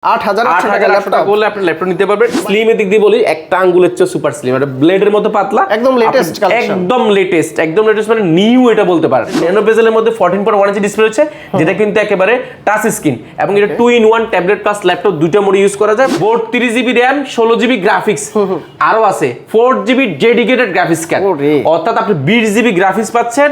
8,800 টাকা ল্যাপটপ বলে আপনি ল্যাপটপ নিতে পারবেন। স্লিমের দিক দিয়ে বলি, একটা আঙ্গুলের চেয়ে সুপার স্লিম, এটা ব্লেডের মতো পাতলা, একদম লেটেস্ট কালেকশন, একদম লেটেস্ট মানে নিউ এটা বলতে পারেন। ন্যানো বেজেলের মধ্যে 14.1 ইঞ্চি ডিসপ্লে রয়েছে, যেটা কিন্তু একেবারে টাচ স্ক্রিন, এবং এটা 2-in-1 ট্যাবলেট প্লাস ল্যাপটপ দুইটা মোডে ইউজ করা যায়। 32GB RAM, 16GB গ্রাফিক্স, আরো আছে 4GB ডেডিকেটেড গ্রাফিক্স কার্ড, অর্থাৎ আপনি 20GB গ্রাফিক্স পাচ্ছেন,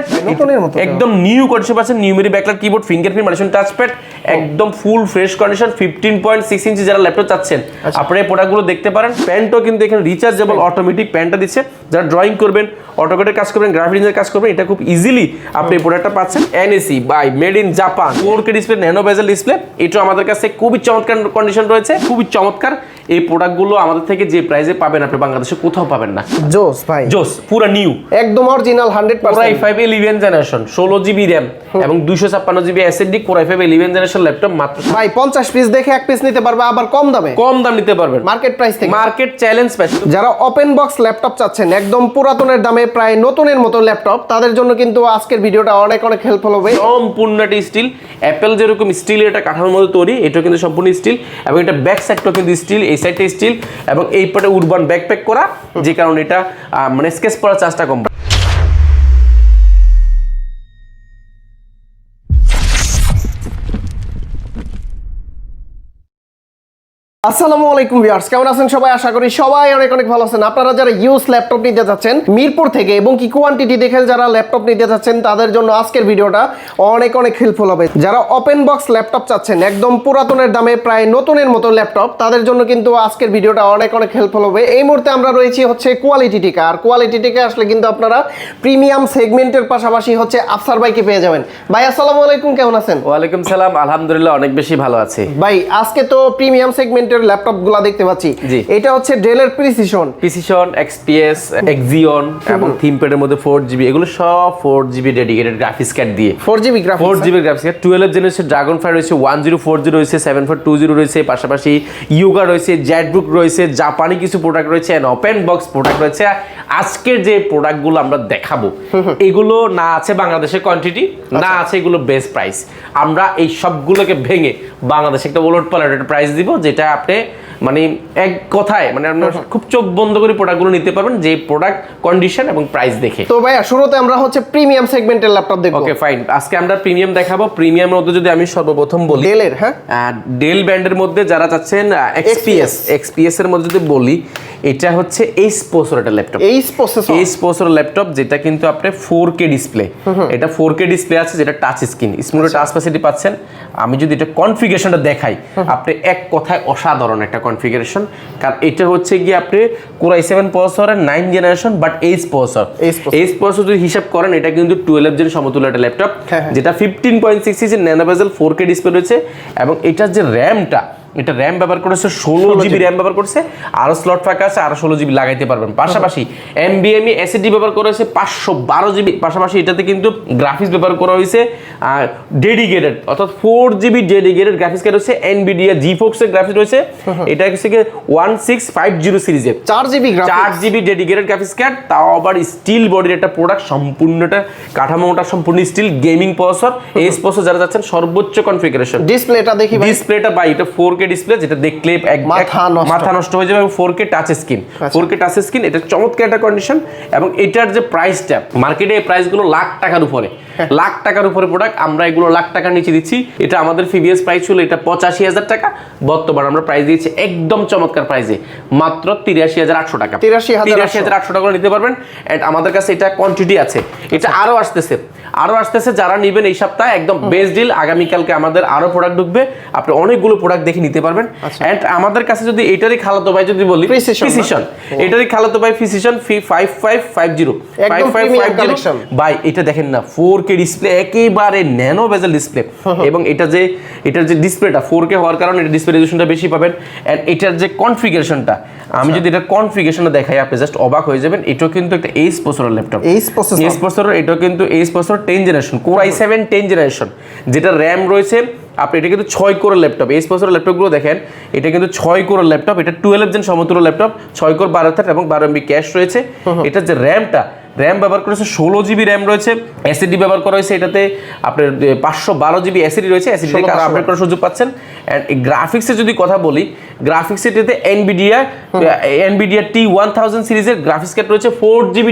একদম নিউ কন্ডিশন পাচ্ছেন, numeric backlight keyboard, fingerprint monitor, touchpad, একদম ফুল ফ্রেশ কন্ডিশন। 15.6 ইঞ্চি যারা ল্যাপটপ চাচ্ছেন আপনারা এই প্রোডাক্টগুলো দেখতে পারেন। প্যান্টও কিন্তু এখানে রিচার্জেবল অটোমেটিক প্যান্টটা দিচ্ছে, যারা ড্রয়িং করবেন, অটোকেটের কাজ করবেন, গ্রাফিক ডিজাইনের কাজ করবেন, এটা খুব ইজিলি আপনি এই প্রোডাক্টটা পাচ্ছেন। NEC by made in Japan 4K display, nano bezel display, এটা আমাদের কাছে খুবই চমৎকার কন্ডিশন রয়েছে, খুবই চমৎকার। এই প্রোডাক্টগুলো আমাদের থেকে যে প্রাইসে পাবেন আপনি বাংলাদেশে কোথাও পাবেন না। জোস ভাই, জোস, পুরো নিউ, একদম original 100% Core i5 11 generation, 16GB RAM এবং 256GB SSD, Core i5 11 generation laptop মাত্র ভাই 50 পিস দেখে এক পিস নিতে পারবে, আবার কম দামে, কম দাম নিতে পারবেন মার্কেট প্রাইস থেকে, মার্কেট চ্যালেঞ্জ প্রাইস। যারা ওপেন বক্স ল্যাপটপ চাচ্ছেন একদম পুরাতনের দামে প্রায় নতুনের মতো ল্যাপটপ, তাদের জন্য কিন্তু আজকের ভিডিওটা অনেক অনেক হেল্পফুল হবে। সম্পূর্ণ একটা স্টিল, অ্যাপেল যেরকম স্টিলের একটা কাঠামোর মধ্যে তৈরি, এটা কিন্তু সম্পূর্ণ স্টিল, এবং এটা ব্যাক সাইডটাও কিন্তু স্টিল, এই সাইডটা স্টিল, এবং এই পাটে উরবান ব্যাকপ্যাক করা, যে কারণে এটা মানে স্কেচ পড়ার চার্জটা কম। আসসালামু আলাইকুম ভিউয়ার্স, কেমন আছেন সবাই? আশা করি সবাই অনেক অনেক ভালো আছেন। আপনারা যারা ইউজ ল্যাপটপ নিতে যাচ্ছেন মিরপুর থেকে, এবং কি কোয়ান্টিটি দেখে যারা ল্যাপটপ নিতে যাচ্ছেন, তাদের জন্য আজকের ভিডিওটা অনেক অনেক হেল্পফুল হবে। যারা ওপেন বক্স ল্যাপটপ চাচ্ছেন একদম পুরাতনের দামে প্রায় নতুনের মতো ল্যাপটপ, তাদের জন্য কিন্তু আজকের ভিডিওটা অনেক অনেক হেল্পফুল হবে। এই মুহূর্তে আমরা রয়েছি হচ্ছে কোয়ালিটি টিকা, আর কোয়ালিটি টিকা আসলে কিন্তু আপনারা প্রিমিয়াম সেগমেন্টের পাশাপাশি হচ্ছে আফসার ভাইকে পেয়ে যাবেন। ভাই আসসালামু আলাইকুম, কেমন আছেন? ওয়ালাইকুম সালাম, আলহামদুলিল্লাহ অনেক বেশি ভালো আছি। ভাই আজকে তো প্রিমিয়াম সেগমেন্টের ল্যাপটপগুলো দেখতে পাচ্ছি, এটা হচ্ছে ডেলের প্রিসিশন, XPS, Xeon এবং থিমপ্যাডের মধ্যে 4GB, এগুলো সব 4GB ডেডিকেটেড গ্রাফিক্স কার্ড দিয়ে, 4GB graphics card, 12 generation Dragonfly রয়েছে, 1040 রয়েছে, 7420 রয়েছে, পাশাপাশি ইয়োগা রয়েছে, জেটবুক রয়েছে, জাপানি কিছু প্রোডাক্ট রয়েছে, এন্ড ওপেন বক্স প্রোডাক্ট রয়েছে। আজকের যে প্রোডাক্টগুলো আমরা দেখাবো, এগুলো না আছে বাংলাদেশের কোয়ান্টিটি, না আছে এগুলো বেস্ট প্রাইস। আমরা এই সবগুলোকে ভেঙে বাংলাদেশে একটা ওলটপালট একটা প্রাইস দিব, যেটা আপনি মানে এক কথায় মানে আপনারা খুব চোখ বন্ধ করে প্রোডাক্টগুলো নিতে পারবেন, যে প্রোডাক্ট কন্ডিশন এবং প্রাইস দেখে। তো ভাই শুরুতে আমরা হচ্ছে প্রিমিয়াম সেগমেন্টের ল্যাপটপ দেখব। ওকে ফাইন, আজকে আমরা প্রিমিয়াম দেখাবো। প্রিমিয়ামের মধ্যে যদি আমি সর্বপ্রথম বলি ডেলের, হ্যাঁ ডেল ব্র্যান্ডের মধ্যে যারা চাচ্ছেন XPS এর মধ্যে যদি বলি, এটা হচ্ছে এইচ প্রসেসরের ল্যাপটপ, এইচ প্রসেসর ল্যাপটপ, যেটা কিন্তু আপনি 4K ডিসপ্লে, এটা 4K ডিসপ্লে আছে, যেটা touch screen, smooth touch facility পাচ্ছেন। আমি যদি এটা কনফিগারেশনটা দেখাই, আপনি এক কথায় অসাধারণ একটা কনফিগারেশন, কারণ এটা হচ্ছে গিয়ে আপনি Core i7 প্রসেসরের 9 জেনারেশন, বাট এইচ প্রসেসর যদি হিসাব করেন, এটা কিন্তু 12 জেন সমতুল্য একটা ল্যাপটপ, যেটা 15.6 ইঞ্চি ন্যানো বেজেল 4K ডিসপ্লে রয়েছে, এবং এটার যে র্যামটা, এটা র্যাম ব্যবহার করেছে 16GB র্যাম ব্যবহার করছে, আরো স্লট ফাঁকা আছে, আরো 16GB লাগাইতে পারবেন। পাশাপাশি NVMe SSD ব্যবহার করা হয়েছে 512GB, পাশাপাশি এটাতে কিন্তু গ্রাফিক্স ব্যবহার করা হয়েছে ডেডিকেটেড, অর্থাৎ 4GB ডেডিকেটেড গ্রাফিক্স কার্ড রয়েছে, NVIDIA GeForce এর গ্রাফিক্স রয়েছে, এটা হচ্ছে 1650 সিরিজের 4GB ডেডিকেটেড গ্রাফিক্স কার্ড, তাও আবার স্টিল বডির একটা প্রোডাক্ট, সম্পূর্ণটা কাঠামোটা সম্পূর্ণ স্টিল, গেমিং প্রসেসর, এই প্রসেসর যারা যাচ্ছেন সর্বোচ্চ কনফিগারেশন। ডিসপ্লেটা দেখি, ডিসপ্লেটা বাই এটা 4K ডিসপ্লে, যেটা দেখলে মাথা নষ্ট হয়ে যাবে, এবং 4K touch screen, 4K touch screen, এটা চমৎকার একটা কন্ডিশন। এবং এটার যে প্রাইসটা, মার্কেটে এই প্রাইসগুলো লাখ টাকার উপরে, লাখ টাকার উপরে প্রোডাক্ট, আমরা এগুলো লাখ টাকার নিচে দিচ্ছি। এটা আমাদের প্রিভিয়াস প্রাইস ছিল এটা 85,000 টাকা, বর্তমানে আমরা প্রাইস দিয়েছি একদম চমৎকার প্রাইসে মাত্র 83,800 টাকা, 83,800 টাকা নিতে পারবেন। এন্ড আমাদের কাছে এটা কোয়ান্টিটি আছে, এটা আরো আসতেছে, যারা নেবেন এই সপ্তাহে একদম বেস্ট ডিল। আগামীকালকে আমাদের আরো প্রোডাক্ট ঢুকবে, আপনি অনেকগুলো প্রোডাক্ট দেখে নিতে পারবেন। এন্ড আমাদের কাছে যদি এটারই খালাতো ভাই যদি বলি, প্রিসিশন, এটারই খালাতো ভাই প্রিসিশন 5550 ভাই, এটা দেখেন না 4K ডিসপ্লে, একেবারে ন্যানো বেজেল ডিসপ্লে, এবং এটার যে ডিসপ্লেটা 4K হওয়ার কারণে এটা ডিসপ্লে রেজোলিউশনটা বেশি পাবেন। এন্ড এটার যে কনফিগারেশনটা, আমি যদি এটা কনফিগারেশনটা দেখাই, আপনি জাস্ট অবাক হয়ে যাবেন। এটাও কিন্তু একটা এইচ প্রসেসরের ল্যাপটপ, এইচ প্রসেসর, এটাও কিন্তু H processor 10 generation, Core i7 10 generation, যেটা র্যাম রয়েছে আপনি, এটা কিন্তু 6 কোরের ল্যাপটপ, এই প্রসেসরের ল্যাপটপগুলো দেখেন, এটা কিন্তু 6 কোরের ল্যাপটপ, এটা 12 জেন সমতুল্য ল্যাপটপ, 6 কোর 12 থ্রেড এবং 12 MB ক্যাশ রয়েছে। এটা যে র্যামটা র্যাম ব্যবহার করেছে 16GB র্যাম রয়েছে, এসএসডি ব্যবহার করা হয়েছে এটাতে আপনার 512GB এসএসডি রয়েছে, এসএসডি থেকে আরো আপডেট করার সুযোগ পাচ্ছেন। এন্ড গ্রাফিক্সের যদি কথা বলি, গ্রাফিক্সের এটাতে এনভিডিয়া T1000 সিরিজের গ্রাফিক্স কার্ড রয়েছে 4GB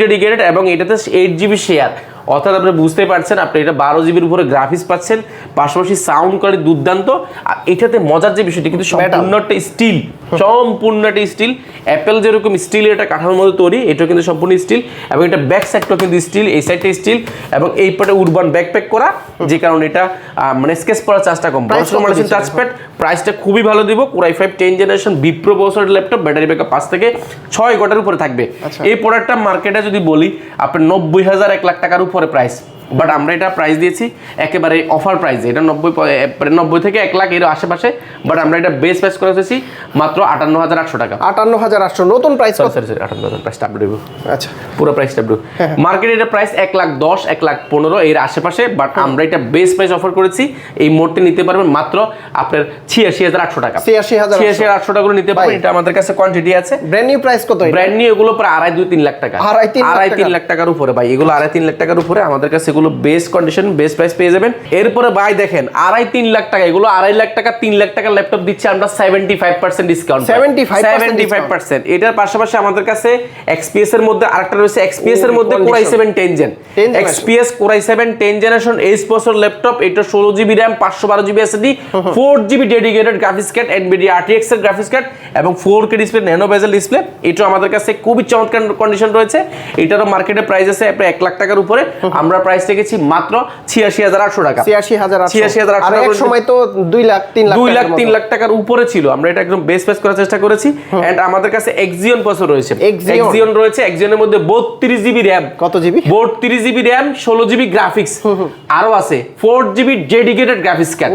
ডেডিকেটেড এবং এটাতে 8GB শেয়ার, অর্থাৎ আপনি বুঝতে পারছেন আপনি এটা 12GBর উপরে গ্রাফিক্স পাচ্ছেন, পাশাপাশি সাউন্ড কোয়ালিটি দুর্দান্ত। আর এটাতে মজার যে বিষয়টি কিন্তু সম্পূর্ণটা স্টিল, অ্যাপেল যেরকম স্টিলের একটা কাঠামোর মধ্যে তৈরি, এটা কিন্তু সম্পূর্ণ স্টিল এবং এটা ব্যাক সাইডটাও কিন্তু স্টিল, এই সাইডটা স্টিল এবং এই পাটে উরবান ব্যাকপ্যাক করা, যে কারণে এটা মানে স্কেচ করার চার্জটা কম। পারফরম্যান্স টাচপ্যাড প্রাইসটা খুবই ভালো দিব। Core i5 10 জেনারেশন বিপ্রো প্রসেসরের ল্যাপটপ, ব্যাটারি ব্যাকআপ 5 থেকে 6 ঘন্টার উপরে থাকবে। এই প্রোডাক্টটা মার্কেটে যদি বলি আপনার 90,000 1 লাখ টাকার উপরে প্রাইস, বাট আমরা এটা প্রাইস দিয়েছি একেবারে অফার প্রাইসে, এটা 90 থেকে 1 লাখ এর আশেপাশে, বাট আমরা এটা বেস প্রাইস করে দিয়েছি মাত্র 58,800 টাকা। 58,800 নতুন প্রাইস কত? সরি 58,000 প্রাইসটা আপডেট দেব। আচ্ছা, পুরো প্রাইসটা আপডেট। মার্কেটে এটা প্রাইস 1,10,000 1,15,000 এর আশেপাশে, বাট আমরা এটা বেস প্রাইস অফার করেছি। এই মুহূর্তে নিতে পারবেন মাত্র আপনার 86,800 টাকা। 86,800 টাকা করে নিতে পারবেন। এটা আমাদের কাছে কোয়ান্টিটি আছে। ব্র্যান্ড নিউ প্রাইস কত? ব্র্যান্ড নিউ এগুলো প্রায় 2.5-3 লাখ টাকা, 2.5-3 লাখ টাকার উপরে ভাই, এগুলো 2.5-3 লাখ টাকার উপরে আমাদের কাছে এগুলো বেস কন্ডিশন বেস প্রাইস পেয়ে যাবেন। এরপরে ভাই দেখেন 2.5-3 লাখ টাকা, এগুলো 2.5 লাখ টাকা 3 লাখ টাকার ল্যাপটপ দিচ্ছি আমরা 75% ডিসকাউন্ট। 75%। এটার পাশাপাশি আমাদের কাছে XPS এর মধ্যে আরেকটা রয়েছে, XPS এর মধ্যে Core i7 10 gen, XPS Core i7 10 generation 8 processor laptop, এটা 16GB RAM 512GB SSD 4GB dedicated graphics card, NVIDIA RTX এর গ্রাফিক্স কার্ড এবং 4K display, nano bezel display. এটা আমাদের কাছে খুবই চমৎকার কন্ডিশন রয়েছে। এটারও মার্কেটে প্রাইস আছে প্রায় 1 লাখ টাকার উপরে, আমরা প্রাইস রেখেছি মাত্র 86,800 টাকা। 86,800 আর এক সময় তো 2 লাখ 3 লাখ টাকার উপরে ছিল, আমরা এটা একদম বেস প্রাইস করার চেষ্টা করেছি। এন্ড আমাদের কাছে Xeon প্রসেসর রয়েছে, Xeon মধ্যে 32GB RAM, কত GB? 32GB RAM 16GB graphics, আরো আছে 4GB ডেডিকেটেড গ্রাফিক্স কার্ড,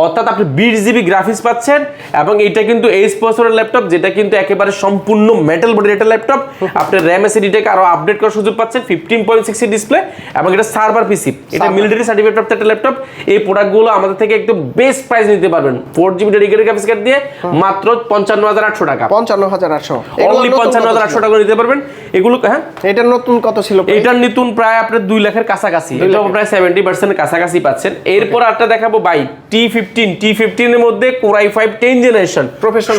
অর্থাৎ আপনি 20GB গ্রাফিক্স পাচ্ছেন। এবং এটা কিন্তু এইচ প্রসেসরের ল্যাপটপ, যেটা কিন্তু একেবারে সম্পূর্ণ মেটাল বডির একটা ল্যাপটপ। আপনি RAM SSD-টাকে আরো আপডেট করার সুযোগ পাচ্ছেন, 15.6 ডিসপ্লে এবং এটা সার্ভার পিসি, এটা মিলিটারি সার্টিফিকেট প্রাপ্ত একটা ল্যাপটপ। এই প্রোডাক্টগুলো আমাদের থেকে একদম বেস্ট প্রাইস নিতে পারবেন 4GB ডেডিকেটেড গ্রাফিক্স কার্ড দিয়ে মাত্র 55,800 টাকা। 55,800 অনলি 55,800 টাকা নিতে পারবেন এগুলো। হ্যাঁ, এটার নতুন কত ছিল? এটার নতুন প্রায় আপনার 2 লাখের কাছাকাছি, এটা প্রায় 70% এর কাছাকাছি পাচ্ছেন। এরপর একটা দেখাবো ভাই T15 এর মধ্যে Core i5 10 generation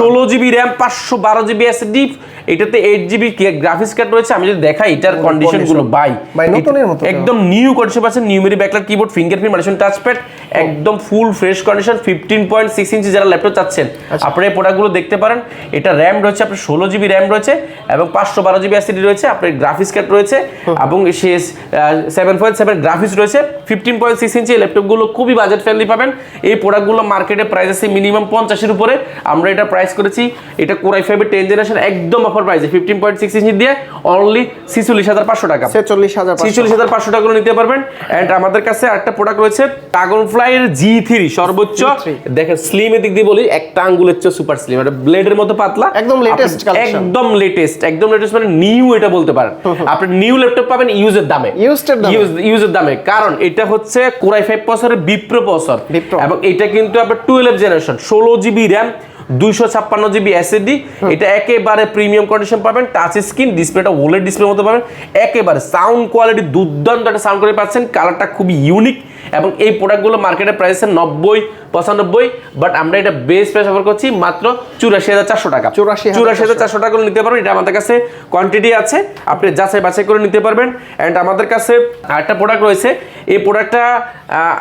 16GB RAM 512GB SSD, এটাতে 8GB গ্রাফিক্স কার্ড রয়েছে। আমি যদি দেখাই এটার কন্ডিশন গুলো ভাই নতুনের মতো, একদম নিউ কন্ডিশন পাচ্ছেন, নিউমেরি backlight keyboard, fingerprint modulation touchpad, একদম ফুল ফ্রেশ কন্ডিশন। 15.6 ইঞ্চি যারা ল্যাপটপ চাচ্ছেন আপনারা এই প্রোডাক্টগুলো দেখতে পারেন। এটা RAM রয়েছে আপনার 16GB RAM রয়েছে এবং 512GB SSD রয়েছে, আপনার গ্রাফিক্স কার্ড রয়েছে এবং সে 7.7 গ্রাফিক্স রয়েছে। 15.6 ইঞ্চি ল্যাপটপগুলো খুবই বাজেট ফ্রেন্ডলি পাবেন। এই প্রোডাক্টগুলো মার্কেটে প্রাইস আছে মিনিমাম 50 এর উপরে, আমরা এটা প্রাইস করেছি এটা Core i5 10 জেনারেশন একদম অফার প্রাইসে 15.6 ইঞ্চি দিয়ে অনলি 46,500 টাকা। 46,500 টাকা নিতে পারবেন। এন্ড আমাদের কাছে আরেকটা প্রোডাক্ট রয়েছে Dragonfly এর G3 সর্বোচ্চ, দেখেন স্লিম এর দিক দিয়ে বলি একটা আঙ্গুলের চেয়ে সুপার স্লিম, এটা ব্লেডের মতো পাতলা, একদম লেটেস্ট কালেকশন, একদম লেটেস্ট মানে নিউ এটা বলতে পারেন। আপনি নিউ ল্যাপটপ পাবেন ইউজের দামে, কারণ এটা হচ্ছে Core i5 প্রসেসরের বিপ্রো প্রসেসর এবং এটা কিন্তু আপনার 12 generation 16GB RAM 256GB SSD, এটা একেবারে প্রিমিয়াম কন্ডিশন পাবেন। টাচ স্ক্রিন, ডিসপ্লেটা ওলেড ডিসপ্লের মতো পাবেন, একেবারে সাউন্ড কোয়ালিটি দুর্দান্ত একটা সাউন্ড কোয়ালিটি পাচ্ছেন, কালারটা খুবই ইউনিক এবং এই প্রোডাক্টগুলো মার্কেটে প্রাইস আছে 90-95, বাট আমরা এটা বেস প্রাইস অফার করছি মাত্র 84,400 টাকা। 84,400 টাকা নিতে পারবেন। এটা আমাদের কাছে কোয়ান্টিটি আছে, আপনি যাচাই বাছাই করে নিতে পারবেন। এন্ড আমাদের কাছে আরেকটা প্রোডাক্ট রয়েছে, এই প্রোডাক্টটা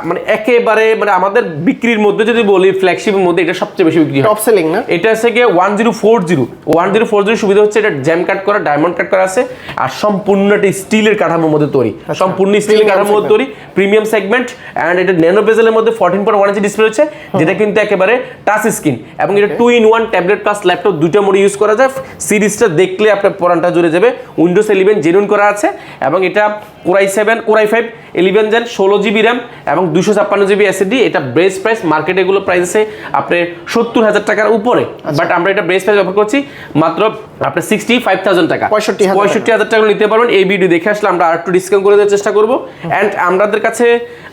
মানে একেবারে মানে আমাদের বিক্রির মধ্যে যদি বলি ফ্ল্যাগশিপের মধ্যে এটা সবচেয়ে বেশি বিক্রি হয়, টপ সেলিং না। এটা হচ্ছে গিয়ে 1040 সুবিধা হচ্ছে এটা জ্যাম কাট করা, ডায়মন্ড কাট করা আছে আর সম্পূর্ণ একটা স্টিলের কাঠামোর মধ্যে তৈরি, সম্পূর্ণ স্টিলের কাঠামোর মধ্যে তৈরি, প্রিমিয়াম সেগমেন্ট। এন্ড এটা ন্যানো বেজেলের মধ্যে 14.1 ইঞ্চি ডিসপ্লে রয়েছে, যেটা কিন্তু একেবারে টাচ স্ক্রিন এবং এটা 2-in-1 ট্যাবলেট প্লাস ল্যাপটপ দুইটা মোডে ইউজ করা যায়। সিরিজটা দেখলে আপনার পরানটা জুড়ে যাবে। উইন্ডোজ 11 জেনুইন করা আছে এবং এটা Core i5 11 gen 16GB RAM এবং 256GB SSD। এটা বেস প্রাইস মার্কেটে এগুলো প্রাইস আছে আপনার 70,000 টাকার উপরে, বাট আমরা এটা বেস প্রাইস অফার করছি মাত্র আপনার 65,000 টাকা, 65,000 টাকা নিতে পারবেন। এই ভিডিও দেখে আসলে আমরা আরেকটু ডিসকাউন্ট করে দেওয়ার চেষ্টা করব। এন্ড আমাদের কাছে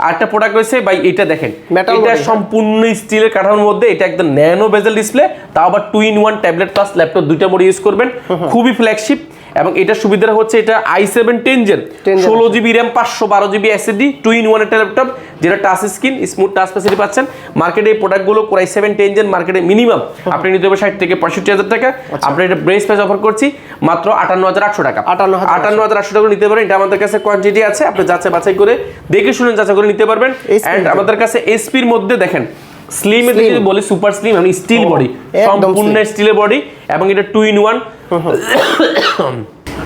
আরেকটা প্রোডাক্ট রয়েছে ভাই, এটা দেখেন এটা সম্পূর্ণ স্টিলের কাঠামোর মধ্যে, এটা একদম ন্যানো বেজেল ডিসপ্লে, তাও আবার 2-in-1 ট্যাবলেট প্লাস ল্যাপটপ দুইটা মোডে ইউজ করবেন, খুবই ফ্ল্যাগশিপ এবং এটা সুবিধা হচ্ছে এটা i7 10 gen 16 GB RAM 512 GB SSD 2-in-1 একটা ল্যাপটপ যেটা touch screen smooth touch facility পাচ্ছেন। মার্কেটে এই প্রোডাক্টগুলো Core i7 10 জেন মার্কেটে মিনিমাম আপনি নিতে হবে 60 থেকে 65,000 টাকা। আমরা এটা ব্রেস প্রাইস অফার করছি মাত্র 58,800 টাকা। 58,800 টাকা নিতে পারেন। এটা আমাদের কাছে কোয়ান্টিটি আছে, আপনি যাচাই বাছাই করে দেখে শুনে যাচাই করে নিতে পারবেন। এন্ড আমাদের কাছে এসপির মধ্যে দেখেন স্লিম এর যদি বলি সুপার স্লিম মানে স্টিল বডি, সম্পূর্ণ স্টিলের বডি এবং এটা 2-in-1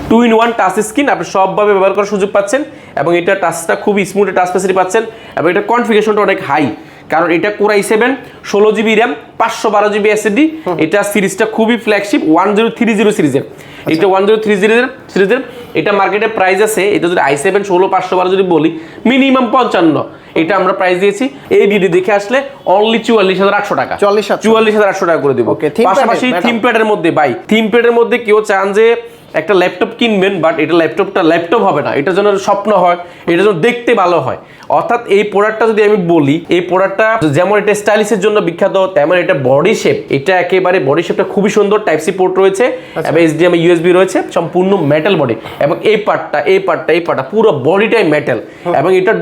2-in-1 টাচ স্ক্রিন আপনি সবভাবে ব্যবহার করার সুযোগ পাচ্ছেন এবং এটা টাচটা খুব স্মুথ টাচ ফ্যাসিলিটি পাচ্ছেন এবং এটা কনফিগারেশনটা অনেক হাই, কারণ এটা Core i7 16 GB RAM 512 GB SSD. এটা সিরিজটা খুবই ফ্ল্যাগশিপ 1030 সিরিজের। এটা 1030 সিরিজের এটা মার্কেটে প্রাইস আছে, এটা যদি i7 16 512 যদি বলি মিনিমাম 55, এটা আমরা প্রাইস দিয়েছি এই ভিডিও দেখে আসলে অনলি 44,800 টাকা, 44,800 টাকা করে দেব। পাশাপাশি থিম প্যাডের মধ্যে ভাই, থিম প্যাডের মধ্যে কেউ চান যে একটা ল্যাপটপ কিনবেন বাট এটা ল্যাপটপ হবে না, এটা যেন স্বপ্ন হয়, এটা যেন দেখতে ভালো হয়। অর্থাৎ এই প্রোডাক্টটা যদি আমি বলি, এই প্রোডাক্টটা যেমন এটা স্টাইলিশের জন্য বিখ্যাত, তেমন এটা বডি শেপ, এটা একেবারে বডি শেপটা খুবই সুন্দর, টাইপ সি পোর্ট রয়েছে এবং HDMI USB রয়েছে, সম্পূর্ণ মেটাল বডি এবং এই পার্টটা পুরো বডিটাই মেটাল এবং এটা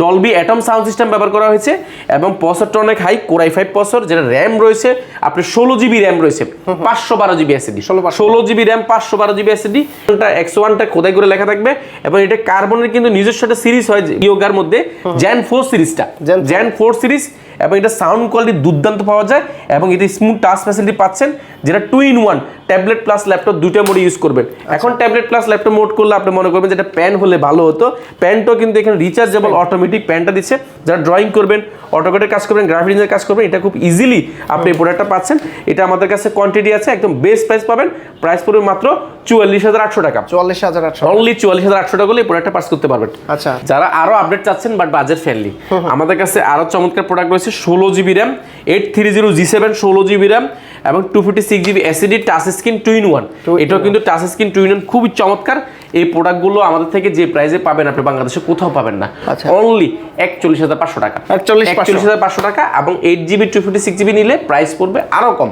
ডলবি অ্যাটম সাউন্ড সিস্টেম ব্যবহার করা হয়েছে এবং প্রসেসরটা অনেক হাই Core i5 প্রসেসর, যেটা র্যাম রয়েছে আপনি 16 জিবি র্যাম রয়েছে 512 GB SSD, 16 GB RAM 512 GB SSD. এটা X1টা খোদাই করে লেখা থাকবে এবং এটা কার্বনের কিন্তু নিজস্ব একটা সিরিজ হয় ইয়োগার মধ্যে Gen 4 সিরিজটা, Gen 4 সিরিজ এবং এটা সাউন্ড কোয়ালিটি দুর্দান্ত পাওয়া যায় এবং এটা স্মুথ টাচ ফ্যাসিলিটি পাচ্ছেন, যেটা 2-in-1 ট্যাবলেট প্লাস ল্যাপটপ দুটো মোডে ইউজ করবেন। এখন ট্যাবলেট প্লাস ল্যাপটপ মোড করলে আপনি মনে করবেন যেটা প্যান হলে ভালো হতো, প্যানটাও কিন্তু এখানে রিচার্জেবল অটোমেটিক প্যানটা দিচ্ছে, যারা ড্রয়িং করবেন, অটোকেটের কাজ করবেন, গ্রাফিক ডিজাইনের কাজ করবেন, এটা খুব ইজিলি আপনি এই প্রোডাক্টটা পাচ্ছেন। এটা আমাদের কাছে কোয়ান্টিটি আছে, একদম বেস্ট প্রাইস পাবেন, প্রাইস পড়বে মাত্র 44,800 টাকা, 44,800 অনলি 44,800 টাকা হলে এই প্রোডাক্টটা পাস করতে পারবেন। আচ্ছা, যারা আরো আপডেট চাচ্ছেন বাট বাজেট ফ্রেন্ডলি, আমাদের কাছে আরো চমৎকার প্রোডাক্ট রয়েছে 16 GB RAM 830 G7 16 GB RAM এবং 256 GB SSD touch screen 2-in-1, এটাও কিন্তু টাচ স্ক্রিন 2-in-1 খুবই চমৎকার। এই প্রোডাক্টগুলো আমাদের থেকে যে প্রাইসে পাবেন আপনি বাংলাদেশে কোথাও পাবেন না, অনলি 41,500 টাকা, 41,500 টাকা এবং 8GB 256 জিবি নিলে প্রাইস পড়বে আরো কম,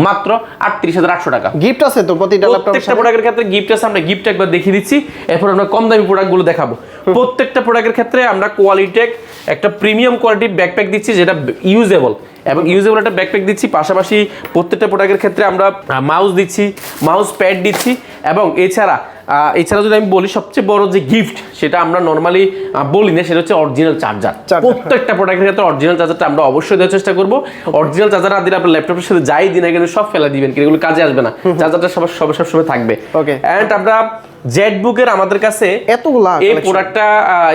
মাত্র 38,800 টাকা। গিফট আছে তো প্রত্যেকটা প্রোডাক্টের ক্ষেত্রে গিফট আছে, আমরা গিফট একবার দেখিয়ে দিচ্ছি, এরপর আমরা কম দামি প্রোডাক্টগুলো দেখাবো। প্রত্যেকটা প্রোডাক্টের ক্ষেত্রে আমরা কোয়ালিটেক একটা প্রিমিয়াম কোয়ালিটির ব্যাকপ্যাক দিচ্ছি, যেটা ইউজেবল এবং ইউজেবল একটা ব্যাকপ্যাক দিচ্ছি। পাশাপাশি প্রত্যেকটা প্রোডাক্টের ক্ষেত্রে আমরা মাউস দিচ্ছি, মাউস প্যাড দিচ্ছি এবং এছাড়া যদি আমি বলি সবচেয়ে বড় যে গিফট, সেটা আমরা নর্মালি বলি না, সেটা হচ্ছে অরিজিনাল চার্জার। প্রত্যেকটা প্রোডাক্টের ক্ষেত্রে অরিজিনাল চার্জারটা আমরা অবশ্যই দেওয়ার চেষ্টা করবো। অরিজিনাল চার্জার না দিলে আপনার ল্যাপটপের সাথে যাই দিন এখানে সব ফেলা দিবেন, কিন্তু এগুলো কাজে আসবে না, চার্জারটা সবসময় থাকবে। এন্ড আমরা জেটবুকের আমাদের কাছে এতগুলা এই প্রোডাক্টটা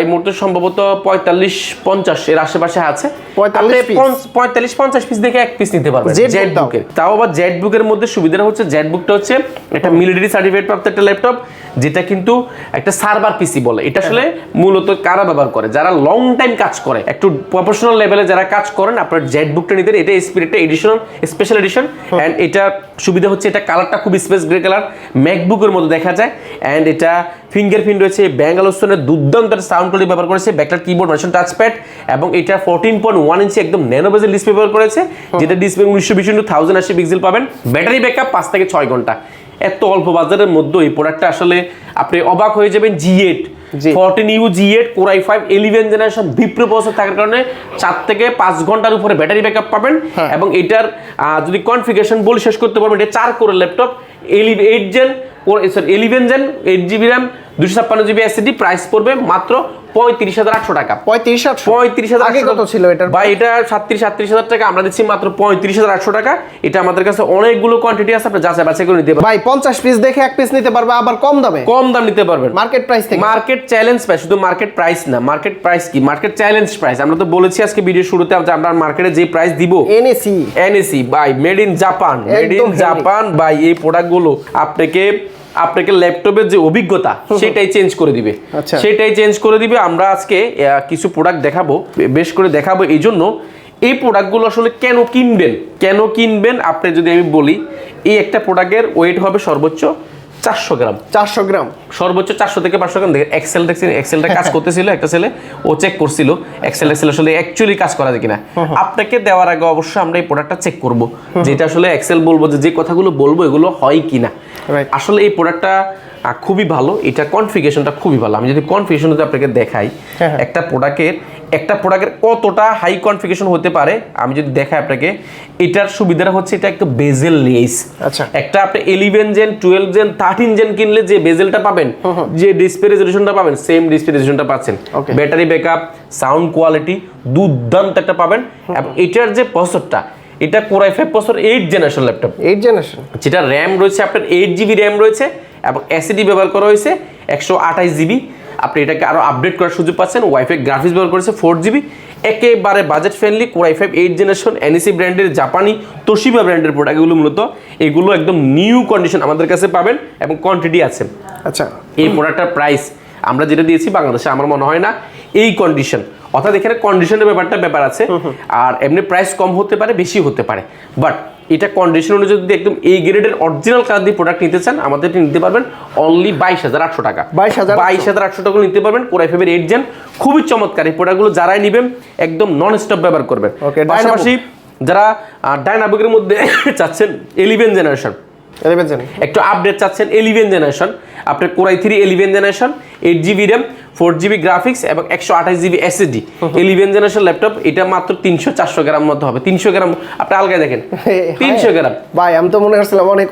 এই মুহূর্তে সম্ভবত 45-50 এর আশেপাশে আছে, 45-50 পিস দেখে এক পিস নিতে পারবেন জেটবুকের। তাও আবার জেটবুকের মধ্যে সুবিধাটা হচ্ছে জেটবুকটা হচ্ছে একটা মিলিটারি সার্টিফিকেট প্রাপ্ত একটা ল্যাপটপ, যেটা কিন্তু একটা সার্ভার পিসি বলে। এটা আসলে মূলত কারা ব্যবহার করে, যারা লং টাইম কাজ করে, একটু প্রফেশনাল লেভেলে যারা কাজ করেন, আপনার জেটবুকটা নিতে। এটা স্পিরিটটা এডিশন, স্পেশাল এডিশন। এন্ড এটা সুবিধা হচ্ছে এটা কালারটা খুব স্পেস গ্রে কালার, ম্যাকবুকের মধ্যে দেখা যায়। এন্ড এটা ফিঙ্গারপ্রিন্ট রয়েছে, ব্যাঙ্গালোস্টোনের দুর্দান্ত সাউন্ড কোয়ালিটি ব্যবহার করেছে, ব্যাকলাইট কিবোর্ড, মোশন টাচপ্যাড এবং এটা 14.1 ইঞ্চি একদম ন্যানো বেজেল ডিসপ্লে ব্যবহার করেছে, যেটা ডিসপ্লে 1920x1080 পিক্সেল পাবেন। ব্যাটারি ব্যাকআপ 5 থেকে 6 ঘন্টা। এত অল্প বাজারের মধ্যে এই প্রোডাক্টটা আসলে আপনি অবাক হয়ে যাবেন। G8 14U G8 Core i5 11 generation Bipro processor থাকার কারণে 4 থেকে 5 ঘন্টার উপরে ব্যাটারি ব্যাকআপ পাবেন এবং এটার যদি কনফিগারেশন বলে শেষ করতে পারবেন, এটা 4 কোরের laptop, 11 gen 8GB RAM 256GB SSD, price পড়বে মাত্র 35,800 টাকা। 35,000 আগে কত ছিল এটা ভাই? এটা 37,000 টাকা, আমরা দিচ্ছি মাত্র 35,800 টাকা। এটা আমাদের কাছে অনেকগুলো কোয়ান্টিটি আছে, আপনি যাচাই বাছাই করে নিতে পারবেন ভাই। 50 পিস দেখে এক পিস নিতে পারবে, আবার কম দাম নিতে পারবেন মার্কেট প্রাইস থেকে। মার্কেট চ্যালেঞ্জ প্রাইস, শুধু মার্কেট প্রাইস না, মার্কেট প্রাইস কি, মার্কেট চ্যালেঞ্জ প্রাইস। আমরা তো বলেছি আজকে ভিডিও শুরুতে যে আমরা মার্কেটে যে প্রাইস দিব, NSE ভাই, মেড ইন জাপান, ভাই। এই প্রোডাক্টগুলো আপনাকে ল্যাপটপের যে অভিজ্ঞতা সেটাই চেঞ্জ করে দিবে। আমরা আজকে কিছু প্রোডাক্ট দেখাবো, বেশ করে দেখাবো। এই জন্য এই প্রোডাক্টগুলো আসলে কেন কিনবেন আপনি যদি আমি বলি, এই একটা প্রোডাক্টের ওয়েট হবে সর্বোচ্চ 400 গ্রাম, 400 গ্রাম, সর্বোচ্চ 400 থেকে 500 গ্রাম। দেখেন এক্সেল দেখছেন, এক্সেলটা কাজ করতেছিল একটা ছেলে, ও চেক করছিল এক্সেল আসলে অ্যাকচুয়ালি কাজ করা যায় কিনা। আপনাকে দেওয়ার আগে অবশ্যই আমরা এই প্রোডাক্টটা চেক করব, যেটা আসলে এক্সেল বলবো যে কথাগুলো বলবো এগুলো হয় কিনা। আসলে এই প্রোডাক্টটা খুবই ভালো, এটা কনফিগারেশনটা খুবই ভালো। আমি যদি কনফিগারেশন আপনাকে দেখাই একটা প্রোডাক্টের কতটা হাই কনফিগারেশন হতে পারে, আমি যদি দেখাই আপনাকে, এটার সুবিধাটা হচ্ছে এটা একটা বেজেল লেস। আচ্ছা, একটা আপনি 11 জেন 12 জেন 13 জেন কিনলে যে বেজেলটা পাবেন, যে ডিসপ্লে রেজোলিউশনটা পাবেন, সেম ডিসপ্লে রেজোলিউশনটা পাচ্ছেন। ব্যাটারি ব্যাকআপ, সাউন্ড কোয়ালিটি দুর্দান্ত একটা পাবেন। এবং এটার যে প্রসেসরটা, এটা Core i5 processor 8 generation laptop, 8 generation, যেটা র্যাম রয়েছে আপনার 8 জিবি র্যাম রয়েছে এবং এসএসডি ব্যবহার করা হয়েছে 128 জিবি। আপনি এটাকে আরো আপডেট করার সুযোগ পাচ্ছেন। ওয়াইফাই গ্রাফিক্স ব্যবহার করেছে 4 জিবি, একেবারে budget friendly. Core i5 8 generation, NEC ব্র্যান্ডের, জাপানি তোশিবা ব্র্যান্ডের প্রোডাক্ট এগুলো মূলত, এগুলো একদম নিউ কন্ডিশন আমাদের কাছে পাবেন এবং কোয়ান্টিটি আছে। আচ্ছা, এই প্রোডাক্টটার প্রাইস আমরা যেটা দিয়েছি বাংলাদেশে আমার মনে হয় না এই কন্ডিশন, অর্থাৎ এখানে কন্ডিশনের ব্যাপার আছে। আর এমনি প্রাইস কম হতে পারে, বেশি হতে পারে, বাট এটা কন্ডিশন অনুযায়ী যদি একদম এই গ্রেডের অরিজিনাল কালার দিয়ে প্রোডাক্ট নিতে চান, আমাদের নিতে পারবেন অনলি 22,800 টাকা। 22,800 টাকা নিতে পারবেন Core i5 8 জেন। খুবই চমৎকার এই প্রোডাক্টগুলো, যারাই নেবেন একদম নন স্টপ ব্যবহার করবেন। পাশাপাশি যারা ডায়নাবুকের মধ্যে চাচ্ছেন 11 জেনারেশন, একটু আপডেট চাচ্ছেন 11 জেনারেশন, আপনার Core i3 11 generation, 8 GB RAM, 4 GB graphics এবং 128 জিবি এসএসডি 11 জেনারেশন ল্যাপটপ। এটা মাত্র 300-400 গ্রাম মধ্যে হবে। 300 গ্রাম আপনি আলগায় দেখেন, 300 গ্রাম। ভাই আমি তো মনে করছিলাম অনেক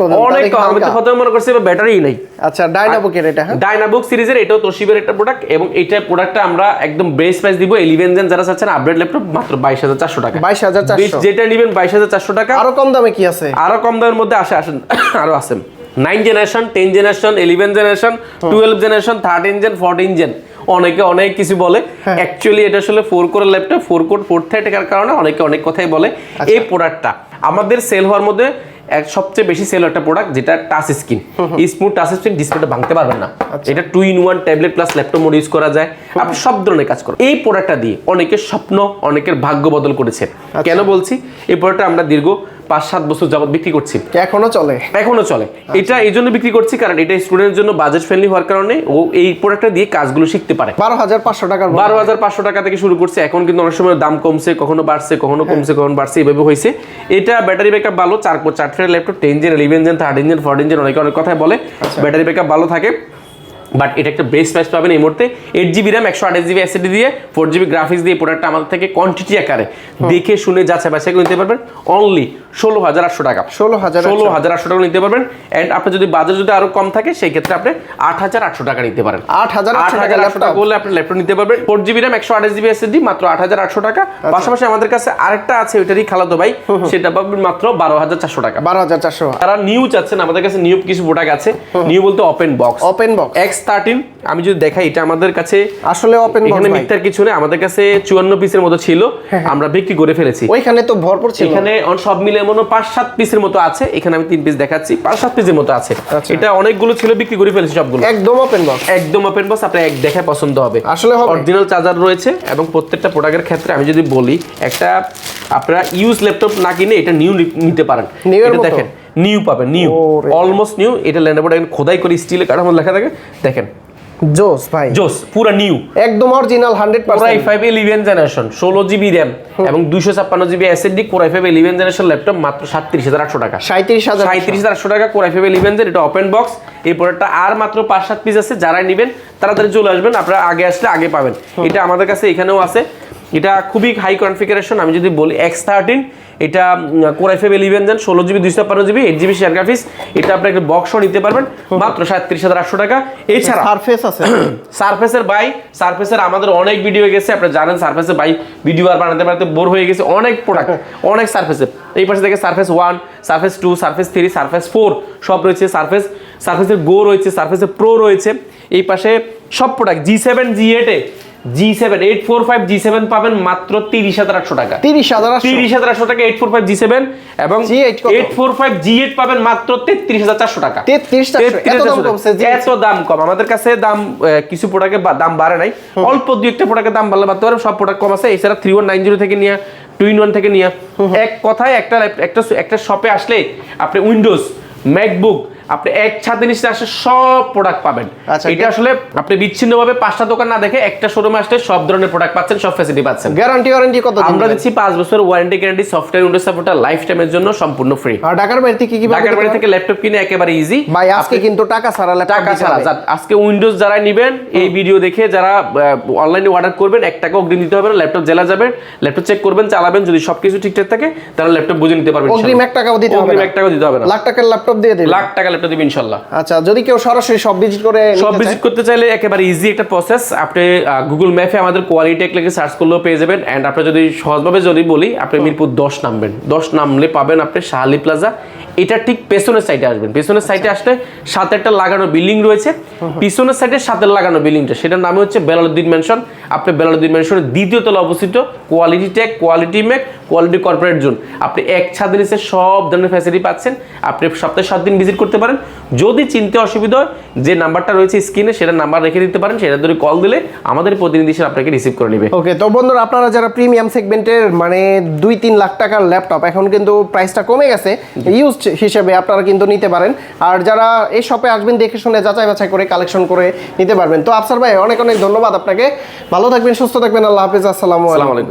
আমি তো হয়তো মনে করছি ব্যাটারি নাই। আচ্ছা, ডায়নাবুকের এটা, হ্যাঁ ডায়নাবুক সিরিজের, এটাও তোশিবার একটা প্রোডাক্ট এবং এইটা প্রোডাক্টটা আমরা একদম বেস্ট প্রাইস দিব 11 জেন যারা চাচ্ছেন আপডেট ল্যাপটপ, মাত্র 22,400 টাকা। 22,400, যেটা নেবেন 22,400 টাকা। আরো কম দামে কি আছে? আরো কম দামের মধ্যে আসেন আরো আছে 9 generation, 10 generation, 11 generation, 12 generation, 13 gen, 14 gen. অনেকে অনেক কিছু বলে, অ্যাকচুয়ালি এটা আসলে 4 কোরের ল্যাপটপ, 4 কোর 4 থাকার কারণে অনেকে অনেক কথাই বলে। এই প্রোডাক্টটা আমাদের সেল হওয়ার মধ্যে সবচেয়ে বেশি সেল একটা প্রোডাক্ট, যেটা touch screen, smooth touch screen, ডিসপ্লেটা ভাঙতে পারবেন না। এটা 2-in-1 tablet plus laptop mode use করা যায়, আপনি সব ধরনের কাজ করেন। এই প্রোডাক্টটা দিয়ে অনেকের স্বপ্ন, অনেকের ভাগ্য বদল করেছে। কেন বলছি? এই প্রোডাক্টটা আমরা দীর্ঘ 5-7 বছর যাবত বিক্রি করছি, এখনো চলে। এটা এই জন্য বিক্রি করছি কারণ এটা স্টুডেন্টের জন্য বাজেট ফ্রেন্ডলি হওয়ার কারণে ও এই প্রোডাক্টটা দিয়ে কাজগুলো শিখতে পারে। 12,500 টাকা থেকে শুরু করছে, এখন কিন্তু অনেক সময় দাম কমছে, কখনো বাড়ছে, কখনো কমছে, কখনো বাড়ছে, এভাবে হয়েছে। এটা ব্যাটারি ব্যাকআপ ভালো, 4 laptop, 10 gen, 11 gen, 13 gen, 14 gen, অনেকে অনেক কথাই বলে ব্যাটারি ব্যাকআপ ভালো থাকে। বাট এটা একটা বেস্ট প্রাইস পাবেন এই মুহূর্তে। 8 জিবি র্যাম, 128 জিবি এসএসডি দিয়ে, 4 জিবি গ্রাফিক্স দিয়ে প্রোডাক্টটা আমাদের থেকে কোয়ান্টিটি আকারে দেখে শুনে যাচাই বাছাই করে নিতে পারবেন অনলি 16,800 টাকা। 16,800 টাকা নিতে পারবেন। এন্ড আপনি যদি বাজেট যদি আরো কম থাকে সেই ক্ষেত্রে আপনি 8,800 টাকা নিতে পারেন। 8,800 টাকা করলে আপনি ল্যাপটপ নিতে পারবেন। 4 জিবি র্যাম, 128 জিবি এসএসডি, মাত্র 8,800 টাকা। পাশাপাশি আমাদের কাছে আরেকটা আছে, ওইটারই খালাতো ভাই, সেটা পাবেন মাত্র 12,400 টাকা। 12,400। তারা নিউ চাচ্ছেন, আমাদের কাছে নিউ কিছু প্রোডাক্ট আছে। নিউ বলতে ওপেন বক্স X13। আমি যদি দেখাই, এটা আমাদের কাছে আসলে ওপেন বক্স, এখানে মিথ্যার কিছু নেই। আমাদের কাছে 54 পিসের মতো ছিল, আমরা বিক্রি করে ফেলেছি। ওইখানে তো ভরপুর ছিল, এখানে সব মিলে মনে 5-7 পিসের মতো আছে। এখানে আমি 3 পিস দেখাচ্ছি, 5-7 পিসের মতো আছে। এটা অনেকগুলো ছিল, বিক্রি করে ফেলেছি সবগুলো। একদম ওপেন বক্স, আপনি এক দেখে পছন্দ হবে। আসলে অরিজিনাল চার্জার রয়েছে এবং প্রত্যেকটা প্রোডাক্টের ক্ষেত্রে আমি যদি বলি, একটা আপনারা ইউজ ল্যাপটপ না কিনে এটা নিউ নিতে পারেন। এটা দেখেন নিউ পাবেন, নিউ অলমোস্ট নিউ। এটা ল্যান্ডবোর্ড খোদাই করে স্টিলের কাঠার মধ্যে লেখা থাকে, দেখেন জোস ভাই, জোস, পুরো নিউ, একদম original 100%। Core i5 11 generation, 16 GB RAM এবং 256 GB SSD, Core i5 11 generation laptop, মাত্র 37,800 টাকা। 37,800 টাকা Core i5 11 জেন। এটা ওপেন বক্স। এই প্রোডাক্টটা আর মাত্র 5-7 পিস আছে, যারা নেবেন তাড়াতাড়ি চলে আসবেন, আপনারা আগে আসলে আগে পাবেন। এটা আমাদের কাছে এখানেও আছে। এটা খুবই হাই কনফিগারেশন। আমি যদি বলি X13, এটা Core i5 11 gen, 16 GB, 256 GB, 8 GB share graphics. এটা আপনি একটা বক্সও নিতে পারবেন মাত্র 37,800 টাকা। এছাড়া সারফেস আছে, সারফেসের আমাদের অনেক ভিডিও হয়ে গেছে, আপনারা জানেন। সারফেসের ভাই ভিডিও আর বানাতে বোর হয়ে গেছে, অনেক প্রোডাক্ট, অনেক সারফেসের। এই পাশে থেকে সারফেস 1, সারফেস 2, সারফেস 3, সারফেস 4 সব রয়েছে। সারফেসের গো রয়েছে, সারফেসের প্রো রয়েছে। এই পাশে সব product G7, G8 G7 845 G7 পাবেন মাত্র 30,800 টাকা। 30,800 টাকা 845 G7 এবং 845 G8 পাবেন মাত্র 33,400 টাকা। 33,400, এত দাম কম। আমাদের কাছে দাম কিছু প্রোডাক্টের দাম বাড়ে নাই, অল্প দুই একটা প্রোডাক্টের দাম বাড়লে বাড়তে পারে, সব প্রোডাক্ট কম আছে। এছাড়া 3190 থেকে নিয়ে 2-in-1 থেকে নিয়ে এক কথায় একটা শপে আসলে আপনি উইন্ডোজ, ম্যাকবুক, আপনি এক ছাদের নিচে আসলে সব প্রোডাক্ট পাবেন। আচ্ছা, এটা আসলে আপনি বিচ্ছিন্নভাবে 5টা দোকান না দেখে একটা শোরুমে আসলে সব ধরনের প্রোডাক্ট পাচ্ছেন, সব ফ্যাসিলিটি পাচ্ছেন। গ্যারান্টি ওয়ারেন্টি কত? আমরা দিচ্ছি 5 বছর warranty guarantee, software Windows support life টাইমের জন্য সম্পূর্ণ ফ্রি। আর ঢাকার বাইরে থেকে ঢাকার বাইরে থেকে ল্যাপটপ কিনে একেবারে ইজি ভাই। আজকে কিন্তু টাকা ছাড়া ল্যাপটপ, টাকা ছাড়া। আজকে উইন্ডোজ যারা নেবেন এই ভিডিও দেখে যারা অনলাইনে অর্ডার করবেন 1 টাকা অগ্রিম দিতে হবে না। ল্যাপটপ জেলা যাবে, ল্যাপটপ চেক করবেন, চালাবেন, যদি সবকিছু ঠিকঠাক থাকে তাহলে ল্যাপটপ বুঝে নিতে পারবেন। অগ্রিম 1 টাকাও দিতে হবে না। অগ্রিম 1 টাকাও দিতে হবে না। লাখ টাকার ল্যাপটপ দিয়ে দেবেন। লাখ টাকা ল্যাপটপ দিবেন ইনশাআল্লাহ। আচ্ছা, যদি কেউ সরাসরি সব ভিজিট করে সব ভিজিট করতে চাইলে একেবারে ইজি একটা প্রসেস। আপনি গুগল ম্যাপে আমাদের কোয়ালিটি টেক লিখে সার্চ করলেও পেয়ে যাবেন। এন্ড আপনি যদি সহজভাবে যদি বলি, আপনি মিরপুর 10 নামবেন, 10 নামলে পাবেন আপনি শাহালি প্লাজা। এটা ঠিক পেছনের সাইডে আসবেন। পেছনের সাইডে আসলে সাথে একটা লাগানো বিল্ডিং রয়েছে, পিছনের সাইডে সাথে লাগানো বিল্ডিংটা, সেটার নাম হচ্ছে বেলালউদ্দিন ম্যানশন। আপনি বেলালউদ্দিন ম্যানশনের 2য় তলা অবস্থিত। Quality tech, quality Mac, quality corporate zone. আপনি এক ছাদের নিচে সব ধরনের ফ্যাসিলিটি পাচ্ছেন। আপনি সপ্তাহে 7 দিন ভিজিট করতে পারেন। যদি চিনতে অসুবিধা হয়, যে নাম্বারটা রয়েছে স্ক্রিনে সেটা নাম্বার রেখে দিতে পারেন। সেটা ধরে কল দিলে আমাদের প্রতিনিধি এসে আপনাকে রিসিভ করে নেবে। ওকে, তো বন্ধুরা আপনারা যারা প্রিমিয়াম সেগমেন্টের মানে 2-3 লাখ টাকার ল্যাপটপ, এখন কিন্তু প্রাইসটা কমে গেছে, ইউজ হিসেবে আপনারা কিন্তু নিতে পারেন। আর যারা এই শপে আসবেন দেখে শুনে যাচাই বাছাই করে কালেকশন করে নিতে পারবেন। তো আফসার ভাই অনেক অনেক ধন্যবাদ আপনাকে। ভালো থাকবেন, সুস্থ থাকবেন। আল্লাহ হাফেজ। আসসালামু আলাইকুম।